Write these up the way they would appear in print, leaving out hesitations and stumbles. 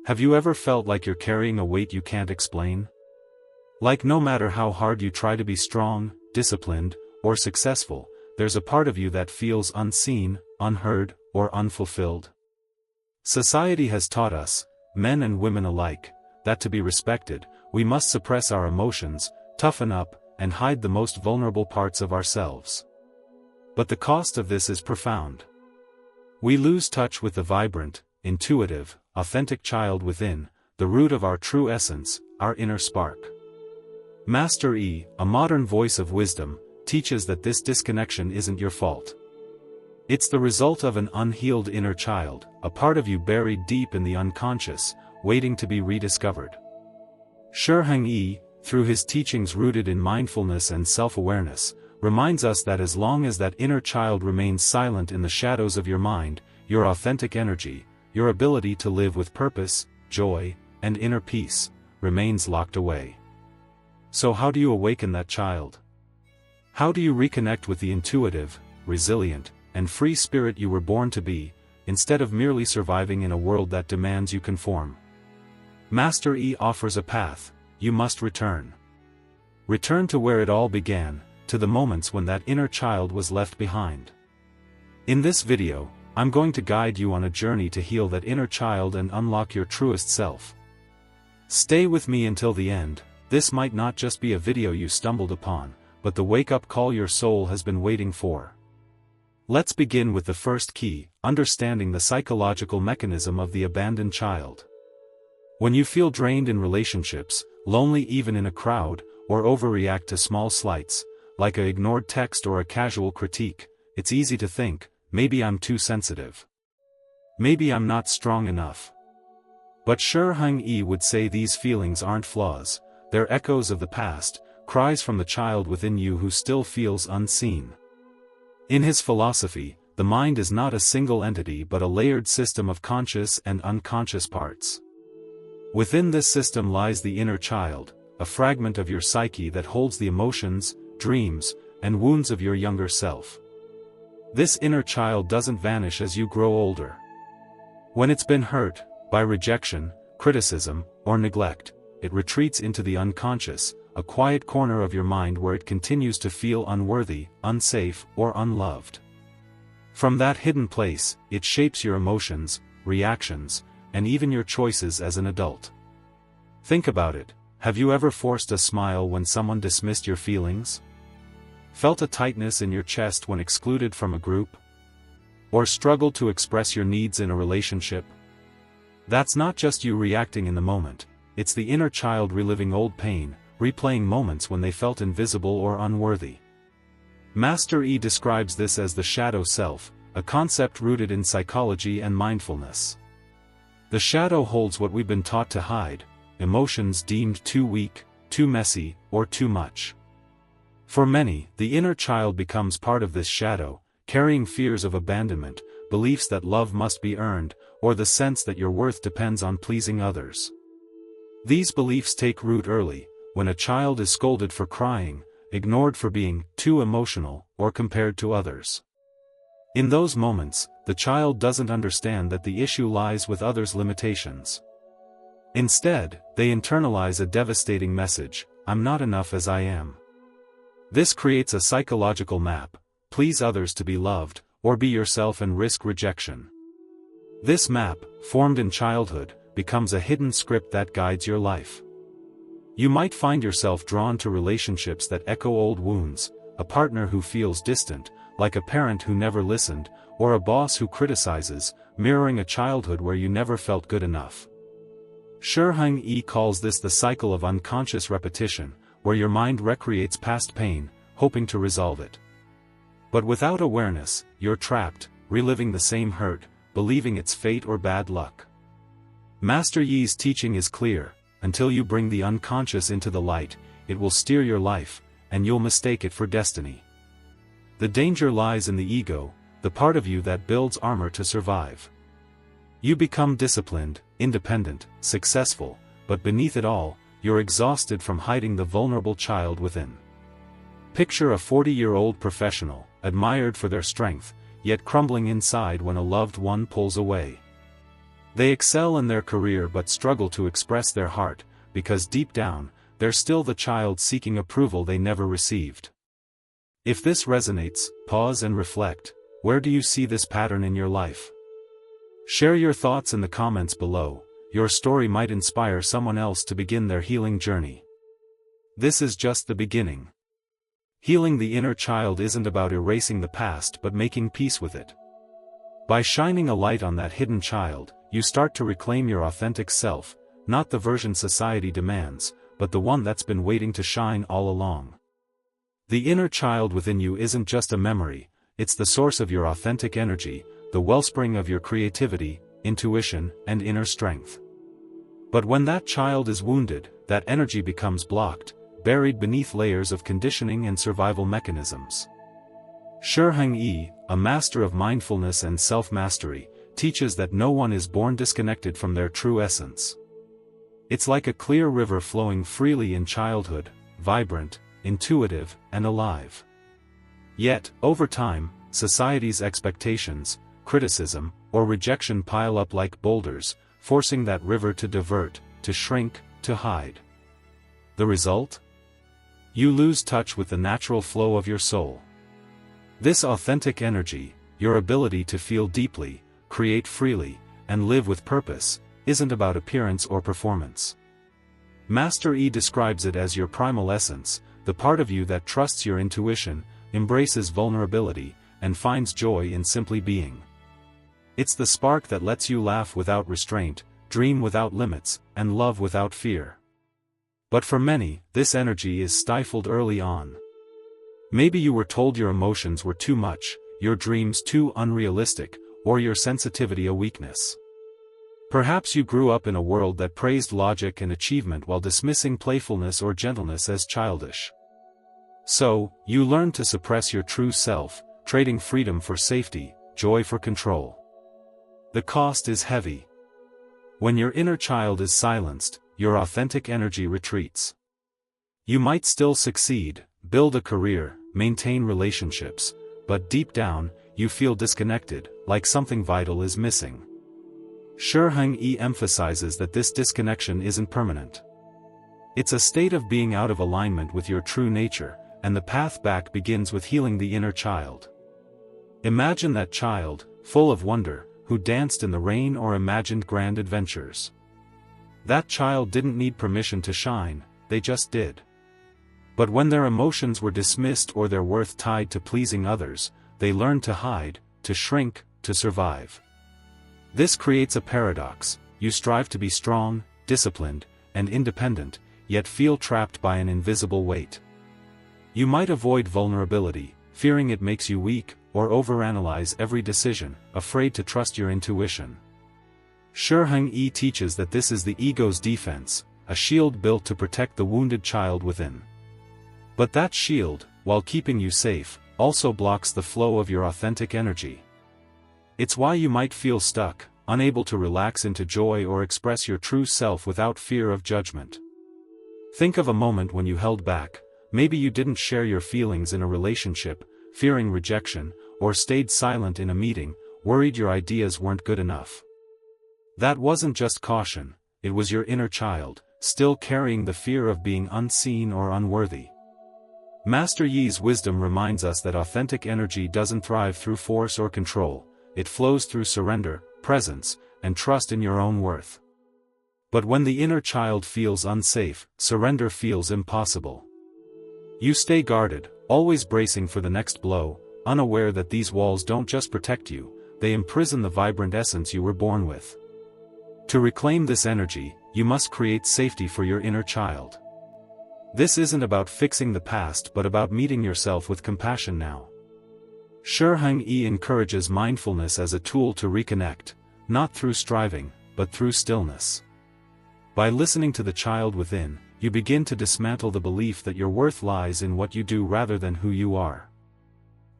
Have you ever felt like you're carrying a weight you can't explain? Like no matter how hard you try to be strong, disciplined, or successful, there's a part of you that feels unseen, unheard, or unfulfilled. Society has taught us, men and women alike, that to be respected, we must suppress our emotions, toughen up, and hide the most vulnerable parts of ourselves. But the cost of this is profound. We lose touch with the vibrant, intuitive, authentic child within, the root of our true essence, our inner spark. Master Yi, a modern voice of wisdom, teaches that this disconnection isn't your fault. It's the result of an unhealed inner child, a part of you buried deep in the unconscious, waiting to be rediscovered. Shi Heng Yi, through his teachings rooted in mindfulness and self-awareness, reminds us that as long as that inner child remains silent in the shadows of your mind, your authentic energy, your ability to live with purpose, joy, and inner peace, remains locked away. So how do you awaken that child? How do you reconnect with the intuitive, resilient, and free spirit you were born to be, instead of merely surviving in a world that demands you conform? Master Yi offers a path: you must return. Return to where it all began, to the moments when that inner child was left behind. In this video, I'm going to guide you on a journey to heal that inner child and unlock your truest self. Stay with me until the end. This might not just be a video you stumbled upon, but the wake-up call your soul has been waiting for. Let's begin with the first key: understanding the psychological mechanism of the abandoned child. When you feel drained in relationships, lonely even in a crowd, or overreact to small slights, like an ignored text or a casual critique, it's easy to think, maybe I'm too sensitive. Maybe I'm not strong enough. But Shi Heng Yi would say these feelings aren't flaws, they're echoes of the past, cries from the child within you who still feels unseen. In his philosophy, the mind is not a single entity but a layered system of conscious and unconscious parts. Within this system lies the inner child, a fragment of your psyche that holds the emotions, dreams, and wounds of your younger self. This inner child doesn't vanish as you grow older. When it's been hurt, by rejection, criticism, or neglect, it retreats into the unconscious, a quiet corner of your mind where it continues to feel unworthy, unsafe, or unloved. From that hidden place, it shapes your emotions, reactions, and even your choices as an adult. Think about it. Have you ever forced a smile when someone dismissed your feelings? Felt a tightness in your chest when excluded from a group? Or struggled to express your needs in a relationship? That's not just you reacting in the moment, it's the inner child reliving old pain, replaying moments when they felt invisible or unworthy. Master Yi describes this as the shadow self, a concept rooted in psychology and mindfulness. The shadow holds what we've been taught to hide: emotions deemed too weak, too messy, or too much. For many, the inner child becomes part of this shadow, carrying fears of abandonment, beliefs that love must be earned, or the sense that your worth depends on pleasing others. These beliefs take root early, when a child is scolded for crying, ignored for being too emotional, or compared to others. In those moments, the child doesn't understand that the issue lies with others' limitations. Instead, they internalize a devastating message: I'm not enough as I am. This creates a psychological map: please others to be loved, or be yourself and risk rejection. This map, formed in childhood, becomes a hidden script that guides your life. You might find yourself drawn to relationships that echo old wounds: a partner who feels distant, like a parent who never listened, or a boss who criticizes, mirroring a childhood where you never felt good enough. Shi Heng Yi calls this the cycle of unconscious repetition, where your mind recreates past pain, hoping to resolve it. But without awareness, you're trapped, reliving the same hurt, believing it's fate or bad luck. Master Yi's teaching is clear: until you bring the unconscious into the light, it will steer your life, and you'll mistake it for destiny. The danger lies in the ego, the part of you that builds armor to survive. You become disciplined, independent, successful, but beneath it all, you're exhausted from hiding the vulnerable child within. Picture a 40-year-old professional, admired for their strength, yet crumbling inside when a loved one pulls away. They excel in their career but struggle to express their heart, because deep down, they're still the child seeking approval they never received. If this resonates, pause and reflect. Where do you see this pattern in your life? Share your thoughts in the comments below. Your story might inspire someone else to begin their healing journey. This is just the beginning. Healing the inner child isn't about erasing the past but making peace with it. By shining a light on that hidden child, you start to reclaim your authentic self, not the version society demands, but the one that's been waiting to shine all along. The inner child within you isn't just a memory, it's the source of your authentic energy, the wellspring of your creativity, intuition, and inner strength. But when that child is wounded, that energy becomes blocked, buried beneath layers of conditioning and survival mechanisms. Shi Heng Yi, a master of mindfulness and self-mastery, teaches that no one is born disconnected from their true essence. It's like a clear river flowing freely in childhood, vibrant, intuitive, and alive. Yet, over time, society's expectations, criticism, or rejection pile up like boulders, forcing that river to divert, to shrink, to hide. The result? You lose touch with the natural flow of your soul. This authentic energy, your ability to feel deeply, create freely, and live with purpose, isn't about appearance or performance. Master Yi describes it as your primal essence, the part of you that trusts your intuition, embraces vulnerability, and finds joy in simply being. It's the spark that lets you laugh without restraint, dream without limits, and love without fear. But for many, this energy is stifled early on. Maybe you were told your emotions were too much, your dreams too unrealistic, or your sensitivity a weakness. Perhaps you grew up in a world that praised logic and achievement while dismissing playfulness or gentleness as childish. So, you learned to suppress your true self, trading freedom for safety, joy for control. The cost is heavy. When your inner child is silenced, your authentic energy retreats. You might still succeed, build a career, maintain relationships, but deep down, you feel disconnected, like something vital is missing. Shi Heng Yi emphasizes that this disconnection isn't permanent. It's a state of being out of alignment with your true nature, and the path back begins with healing the inner child. Imagine that child, full of wonder, who danced in the rain or imagined grand adventures. That child didn't need permission to shine, they just did. But when their emotions were dismissed or their worth tied to pleasing others, they learned to hide, to shrink, to survive. This creates a paradox: you strive to be strong, disciplined, and independent, yet feel trapped by an invisible weight. You might avoid vulnerability, fearing it makes you weak, or overanalyze every decision, afraid to trust your intuition. Shi Heng Yi teaches that this is the ego's defense, a shield built to protect the wounded child within. But that shield, while keeping you safe, also blocks the flow of your authentic energy. It's why you might feel stuck, unable to relax into joy or express your true self without fear of judgment. Think of a moment when you held back. Maybe you didn't share your feelings in a relationship, fearing rejection, or stayed silent in a meeting, worried your ideas weren't good enough. That wasn't just caution, it was your inner child, still carrying the fear of being unseen or unworthy. Master Yi's wisdom reminds us that authentic energy doesn't thrive through force or control, it flows through surrender, presence, and trust in your own worth. But when the inner child feels unsafe, surrender feels impossible. You stay guarded, always bracing for the next blow, unaware that these walls don't just protect you, they imprison the vibrant essence you were born with. To reclaim this energy, you must create safety for your inner child. This isn't about fixing the past but about meeting yourself with compassion now. Shi Heng Yi encourages mindfulness as a tool to reconnect, not through striving, but through stillness. By listening to the child within, you begin to dismantle the belief that your worth lies in what you do rather than who you are.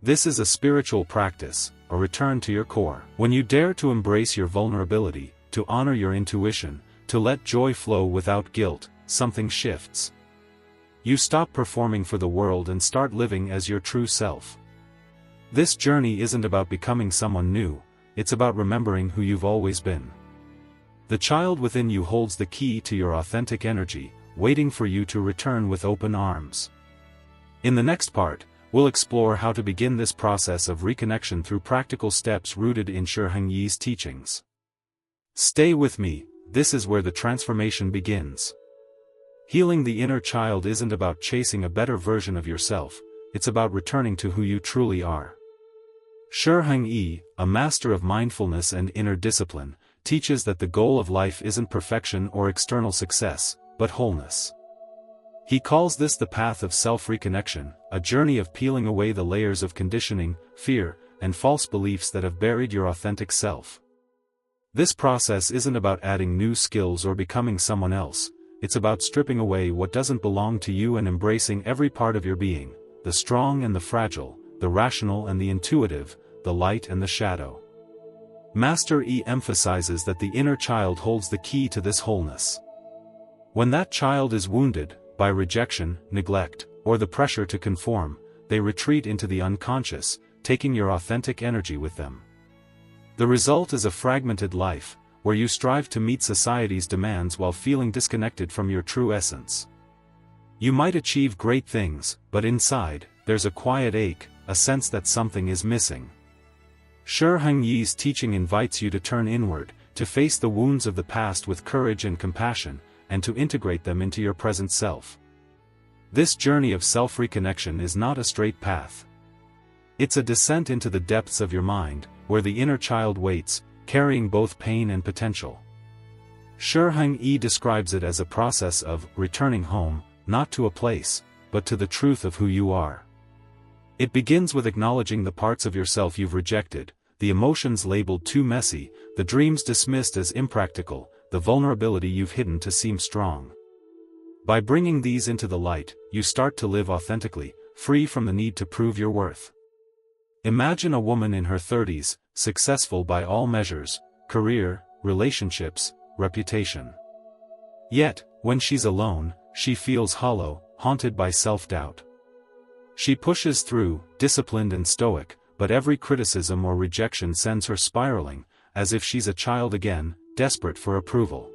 This is a spiritual practice, a return to your core. When you dare to embrace your vulnerability, to honor your intuition, to let joy flow without guilt, something shifts. You stop performing for the world and start living as your true self. This journey isn't about becoming someone new, it's about remembering who you've always been. The child within you holds the key to your authentic energy, waiting for you to return with open arms. In the next part, we'll explore how to begin this process of reconnection through practical steps rooted in Shi Heng Yi's teachings. Stay with me, this is where the transformation begins. Healing the inner child isn't about chasing a better version of yourself, it's about returning to who you truly are. Shi Heng Yi, a master of mindfulness and inner discipline, teaches that the goal of life isn't perfection or external success, but wholeness. He calls this the path of self-reconnection, a journey of peeling away the layers of conditioning, fear, and false beliefs that have buried your authentic self. This process isn't about adding new skills or becoming someone else, it's about stripping away what doesn't belong to you and embracing every part of your being, the strong and the fragile, the rational and the intuitive, the light and the shadow. Master Yi emphasizes that the inner child holds the key to this wholeness. When that child is wounded, by rejection, neglect, or the pressure to conform, they retreat into the unconscious, taking your authentic energy with them. The result is a fragmented life, where you strive to meet society's demands while feeling disconnected from your true essence. You might achieve great things, but inside, there's a quiet ache, a sense that something is missing. Shi Heng Yi's teaching invites you to turn inward, to face the wounds of the past with courage and compassion, and to integrate them into your present self. This journey of self-reconnection is not a straight path. It's a descent into the depths of your mind, where the inner child waits, carrying both pain and potential. Shi Heng Yi describes it as a process of returning home, not to a place, but to the truth of who you are. It begins with acknowledging the parts of yourself you've rejected, the emotions labeled too messy, the dreams dismissed as impractical, the vulnerability you've hidden to seem strong. By bringing these into the light, you start to live authentically, free from the need to prove your worth. Imagine a woman in her 30s, successful by all measures, career, relationships, reputation. Yet, when she's alone, she feels hollow, haunted by self-doubt. She pushes through, disciplined and stoic, but every criticism or rejection sends her spiraling, as if she's a child again, desperate for approval.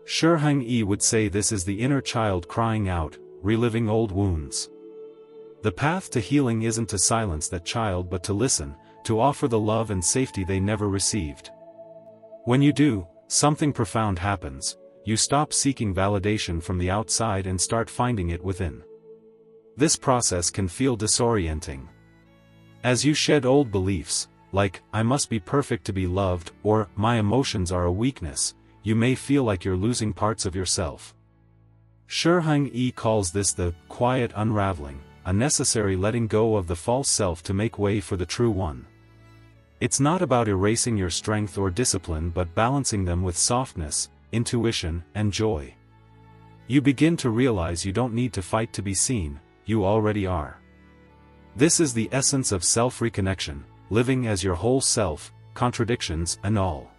Shi Heng Yi would say this is the inner child crying out, reliving old wounds. The path to healing isn't to silence that child but to listen, to offer the love and safety they never received. When you do, something profound happens. You stop seeking validation from the outside and start finding it within. This process can feel disorienting. As you shed old beliefs, like, I must be perfect to be loved, or, my emotions are a weakness, you may feel like you're losing parts of yourself. Shi Heng Yi calls this the quiet unraveling, a necessary letting go of the false self to make way for the true one. It's not about erasing your strength or discipline but balancing them with softness, intuition, and joy. You begin to realize you don't need to fight to be seen, you already are. This is the essence of self-reconnection, living as your whole self, contradictions and all.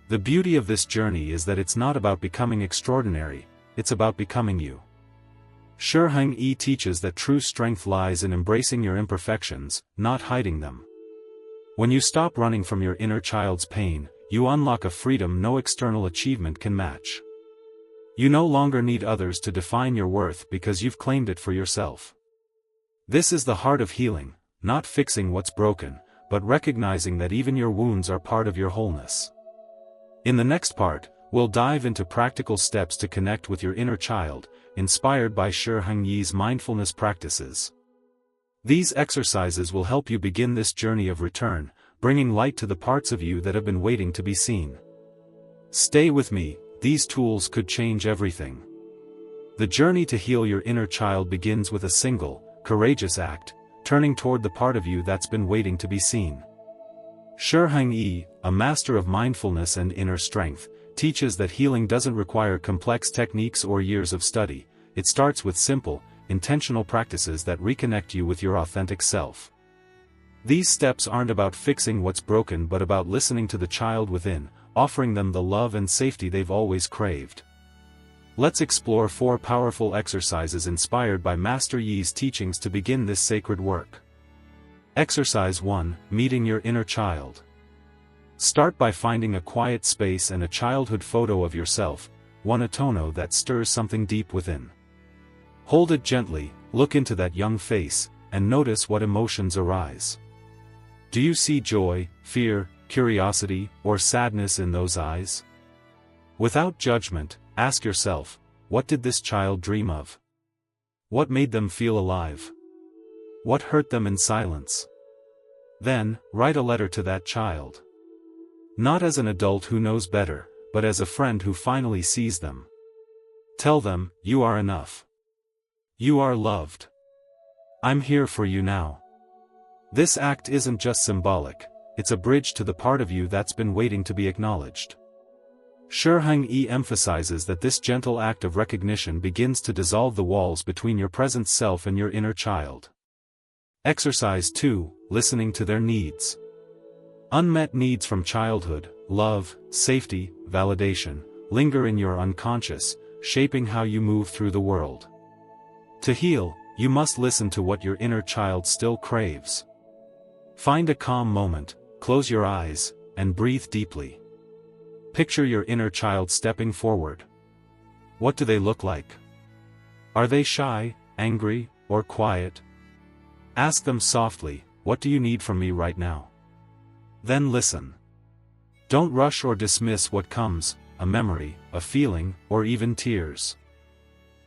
The beauty of this journey is that it's not about becoming extraordinary, it's about becoming you. Shi Heng Yi teaches that true strength lies in embracing your imperfections, not hiding them. When you stop running from your inner child's pain, you unlock a freedom no external achievement can match. You no longer need others to define your worth because you've claimed it for yourself. This is the heart of healing, not fixing what's broken, but recognizing that even your wounds are part of your wholeness. In the next part, we'll dive into practical steps to connect with your inner child, inspired by Shi Heng Yi's mindfulness practices. These exercises will help you begin this journey of return, bringing light to the parts of you that have been waiting to be seen. Stay with me, these tools could change everything. The journey to heal your inner child begins with a single, courageous act, turning toward the part of you that's been waiting to be seen. Shi Heng Yi, a master of mindfulness and inner strength, teaches that healing doesn't require complex techniques or years of study. It starts with simple, intentional practices that reconnect you with your authentic self. These steps aren't about fixing what's broken but about listening to the child within, offering them the love and safety they've always craved. Let's explore 4 powerful exercises inspired by Master Yi's teachings to begin this sacred work. Exercise 1: Meeting your inner child. Start by finding a quiet space and a childhood photo of yourself, one atono that stirs something deep within. Hold it gently, look into that young face, and notice what emotions arise. Do you see joy, fear, curiosity, or sadness in those eyes? Without judgment, ask yourself, what did this child dream of? What made them feel alive? What hurt them in silence? Then, write a letter to that child. Not as an adult who knows better, but as a friend who finally sees them. Tell them, you are enough. You are loved. I'm here for you now. This act isn't just symbolic, it's a bridge to the part of you that's been waiting to be acknowledged. Shi Heng Yi emphasizes that this gentle act of recognition begins to dissolve the walls between your present self and your inner child. Exercise 2, listening to their needs. Unmet needs from childhood, love, safety, validation, linger in your unconscious, shaping how you move through the world. To heal, you must listen to what your inner child still craves. Find a calm moment, close your eyes, and breathe deeply. Picture your inner child stepping forward. What do they look like? Are they shy, angry, or quiet? Ask them softly, what do you need from me right now? Then listen. Don't rush or dismiss what comes, a memory, a feeling, or even tears.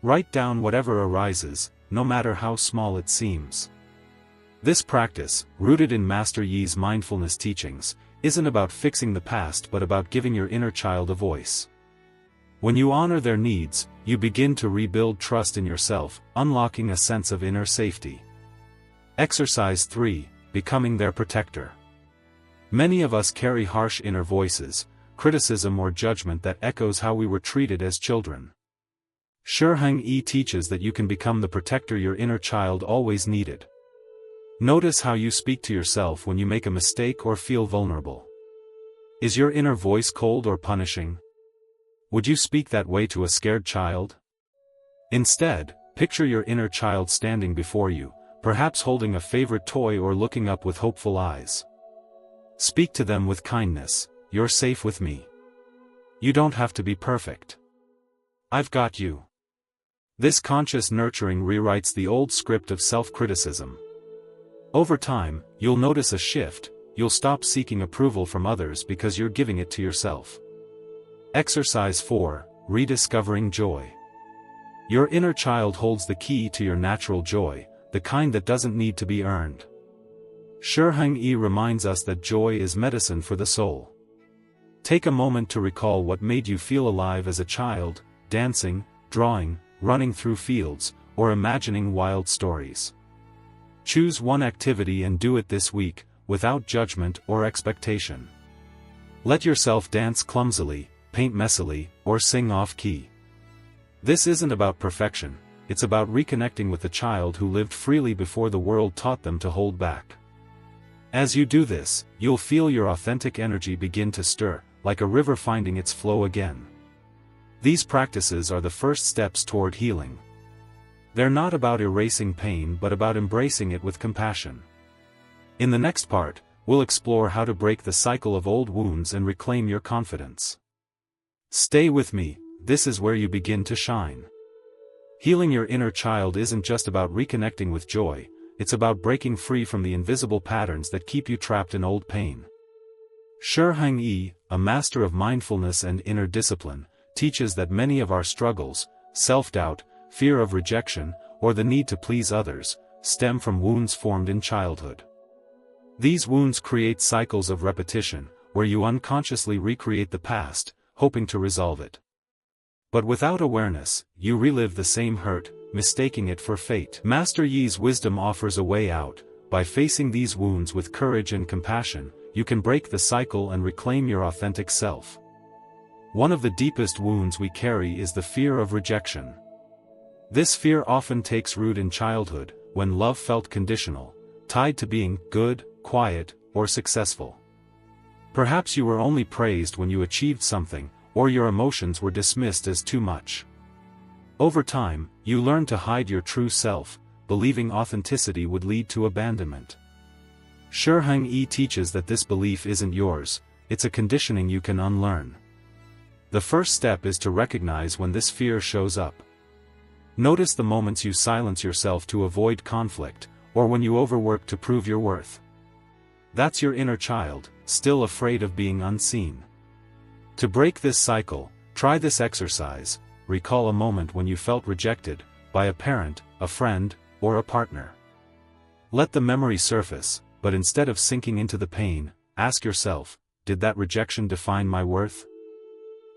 Write down whatever arises, no matter how small it seems. This practice, rooted in Master Yi's mindfulness teachings, isn't about fixing the past but about giving your inner child a voice. When you honor their needs, you begin to rebuild trust in yourself, unlocking a sense of inner safety. Exercise 3, becoming their protector. Many of us carry harsh inner voices, criticism or judgment that echoes how we were treated as children. Shi Heng Yi teaches that you can become the protector your inner child always needed. Notice how you speak to yourself when you make a mistake or feel vulnerable. Is your inner voice cold or punishing? Would you speak that way to a scared child? Instead, picture your inner child standing before you, perhaps holding a favorite toy or looking up with hopeful eyes. Speak to them with kindness, you're safe with me. You don't have to be perfect. I've got you. This conscious nurturing rewrites the old script of self-criticism. Over time, you'll notice a shift, you'll stop seeking approval from others because you're giving it to yourself. Exercise 4, rediscovering joy. Your inner child holds the key to your natural joy, the kind that doesn't need to be earned. Shi Heng Yi reminds us that joy is medicine for the soul. Take a moment to recall what made you feel alive as a child, dancing, drawing, running through fields, or imagining wild stories. Choose one activity and do it this week, without judgment or expectation. Let yourself dance clumsily, paint messily, or sing off-key. This isn't about perfection, it's about reconnecting with the child who lived freely before the world taught them to hold back. As you do this, you'll feel your authentic energy begin to stir, like a river finding its flow again. These practices are the first steps toward healing. They're not about erasing pain but about embracing it with compassion. In the next part, we'll explore how to break the cycle of old wounds and reclaim your confidence. Stay with me, this is where you begin to shine. Healing your inner child isn't just about reconnecting with joy, it's about breaking free from the invisible patterns that keep you trapped in old pain. Shi Heng Yi, a master of mindfulness and inner discipline, teaches that many of our struggles, self-doubt, fear of rejection, or the need to please others, stem from wounds formed in childhood. These wounds create cycles of repetition, where you unconsciously recreate the past, hoping to resolve it. But without awareness, you relive the same hurt, mistaking it for fate. Master Yi's wisdom offers a way out. By facing these wounds with courage and compassion, you can break the cycle and reclaim your authentic self. One of the deepest wounds we carry is the fear of rejection. This fear often takes root in childhood, when love felt conditional, tied to being good, quiet, or successful. Perhaps you were only praised when you achieved something, or your emotions were dismissed as too much. Over time, you learn to hide your true self, believing authenticity would lead to abandonment. Shi Heng Yi teaches that this belief isn't yours, it's a conditioning you can unlearn. The first step is to recognize when this fear shows up. Notice the moments you silence yourself to avoid conflict, or when you overwork to prove your worth. That's your inner child, still afraid of being unseen. To break this cycle, try this exercise. Recall a moment when you felt rejected, by a parent, a friend, or a partner. Let the memory surface, but instead of sinking into the pain, ask yourself, did that rejection define my worth?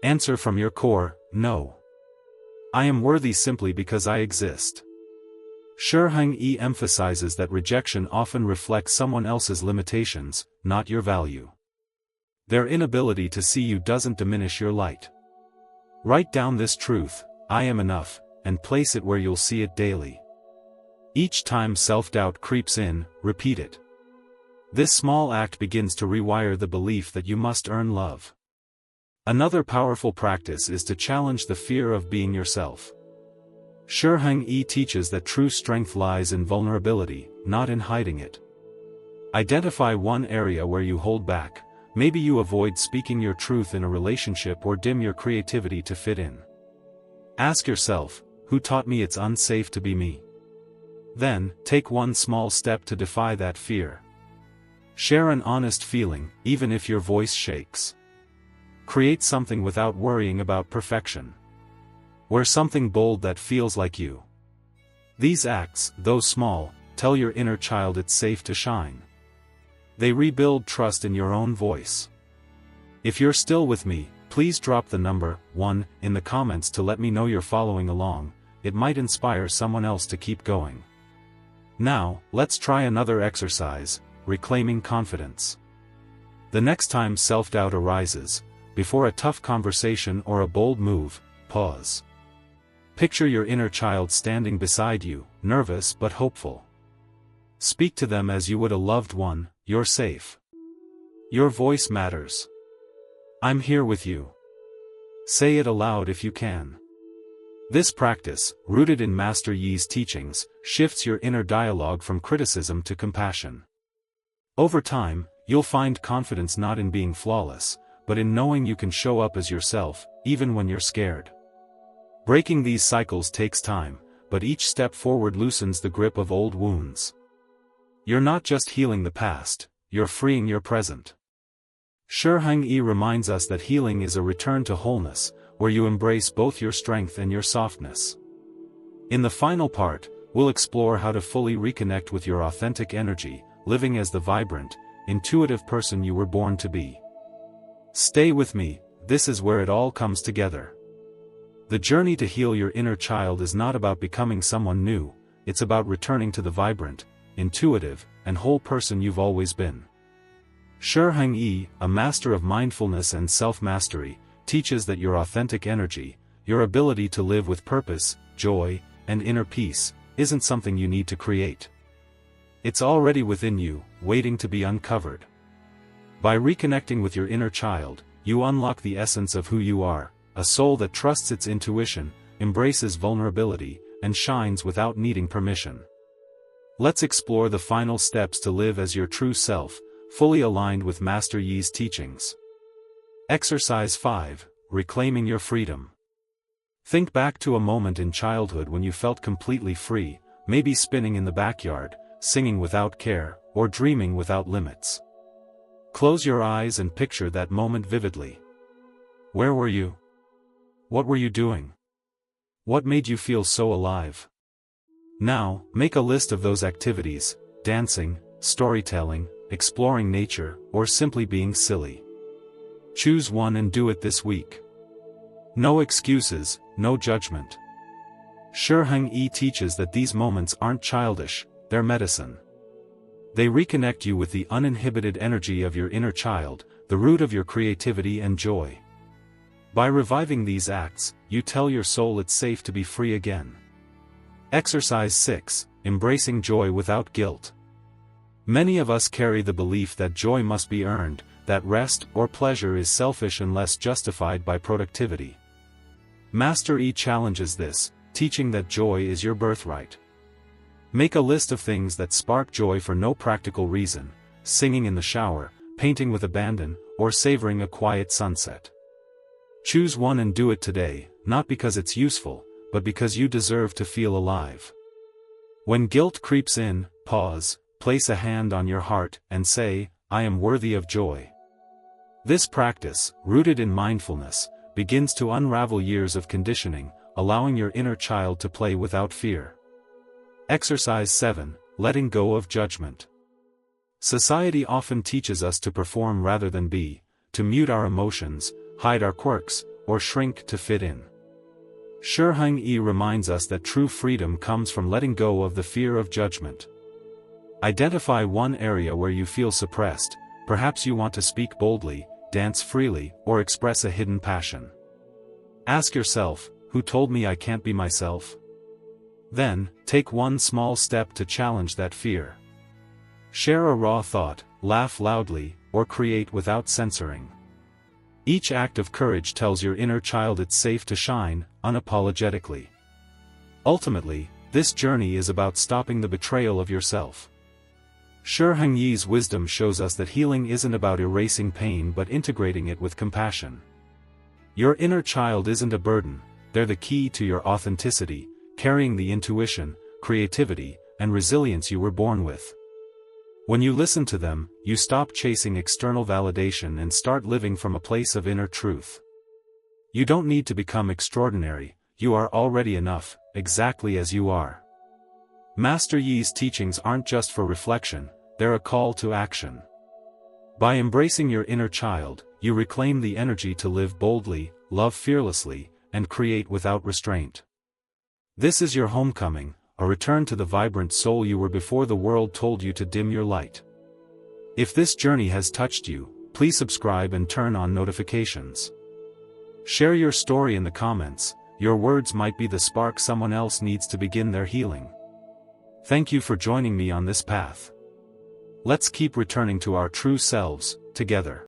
Answer from your core, no. I am worthy simply because I exist. Shi Heng Yi emphasizes that rejection often reflects someone else's limitations, not your value. Their inability to see you doesn't diminish your light. Write down this truth, I am enough, and place it where you'll see it daily. Each time self-doubt creeps in, repeat it. This small act begins to rewire the belief that you must earn love. Another powerful practice is to challenge the fear of being yourself. Shi Heng Yi teaches that true strength lies in vulnerability, not in hiding it. Identify one area where you hold back. Maybe you avoid speaking your truth in a relationship or dim your creativity to fit in. Ask yourself, who taught me it's unsafe to be me? Then, take one small step to defy that fear. Share an honest feeling, even if your voice shakes. Create something without worrying about perfection. Wear something bold that feels like you. These acts, though small, tell your inner child it's safe to shine. They rebuild trust in your own voice. If you're still with me, please drop the number 1 in the comments to let me know you're following along. It might inspire someone else to keep going. Now, let's try another exercise, reclaiming confidence. The next time self-doubt arises, before a tough conversation or a bold move, pause. Picture your inner child standing beside you, nervous but hopeful. Speak to them as you would a loved one, you're safe. Your voice matters. I'm here with you. Say it aloud if you can. This practice, rooted in Master Yi's teachings, shifts your inner dialogue from criticism to compassion. Over time, you'll find confidence not in being flawless, but in knowing you can show up as yourself, even when you're scared. Breaking these cycles takes time, but each step forward loosens the grip of old wounds. You're not just healing the past, you're freeing your present. Shi Heng Yi reminds us that healing is a return to wholeness, where you embrace both your strength and your softness. In the final part, we'll explore how to fully reconnect with your authentic energy, living as the vibrant, intuitive person you were born to be. Stay with me, this is where it all comes together. The journey to heal your inner child is not about becoming someone new, it's about returning to the vibrant, intuitive, and whole person you've always been. Shi Heng Yi, a master of mindfulness and self-mastery, teaches that your authentic energy, your ability to live with purpose, joy, and inner peace, isn't something you need to create. It's already within you, waiting to be uncovered. By reconnecting with your inner child, you unlock the essence of who you are, a soul that trusts its intuition, embraces vulnerability, and shines without needing permission. Let's explore the final steps to live as your true self, fully aligned with Master Yi's teachings. Exercise 5, Reclaiming Your Freedom. Think back to a moment in childhood when you felt completely free, maybe spinning in the backyard, singing without care, or dreaming without limits. Close your eyes and picture that moment vividly. Where were you? What were you doing? What made you feel so alive? Now, make a list of those activities: dancing, storytelling, exploring nature, or simply being silly. Choose one and do it this week. No excuses, no judgment. Shi Heng Yi teaches that these moments aren't childish, they're medicine. They reconnect you with the uninhibited energy of your inner child, the root of your creativity and joy. By reviving these acts, you tell your soul it's safe to be free again. Exercise 6, Embracing Joy Without Guilt. Many of us carry the belief that joy must be earned, that rest or pleasure is selfish unless justified by productivity. Master Yi challenges this, teaching that joy is your birthright. Make a list of things that spark joy for no practical reason: singing in the shower, painting with abandon, or savoring a quiet sunset. Choose one and do it today, not because it's useful, but because you deserve to feel alive. When guilt creeps in, pause, place a hand on your heart, and say, I am worthy of joy. This practice, rooted in mindfulness, begins to unravel years of conditioning, allowing your inner child to play without fear. Exercise 7. Letting go of judgment. Society often teaches us to perform rather than be, to mute our emotions, hide our quirks, or shrink to fit in. Shi Heng Yi reminds us that true freedom comes from letting go of the fear of judgment. Identify one area where you feel suppressed. Perhaps you want to speak boldly, dance freely, or express a hidden passion. Ask yourself, who told me I can't be myself? Then, take one small step to challenge that fear. Share a raw thought, laugh loudly, or create without censoring. Each act of courage tells your inner child it's safe to shine, unapologetically. Ultimately, this journey is about stopping the betrayal of yourself. Shi Heng Yi's wisdom shows us that healing isn't about erasing pain but integrating it with compassion. Your inner child isn't a burden, they're the key to your authenticity, carrying the intuition, creativity, and resilience you were born with. When you listen to them, you stop chasing external validation and start living from a place of inner truth. You don't need to become extraordinary, you are already enough, exactly as you are. Master Yi's teachings aren't just for reflection, they're a call to action. By embracing your inner child, you reclaim the energy to live boldly, love fearlessly, and create without restraint. This is your homecoming, a return to the vibrant soul you were before the world told you to dim your light. If this journey has touched you, please subscribe and turn on notifications. Share your story in the comments, your words might be the spark someone else needs to begin their healing. Thank you for joining me on this path. Let's keep returning to our true selves, together.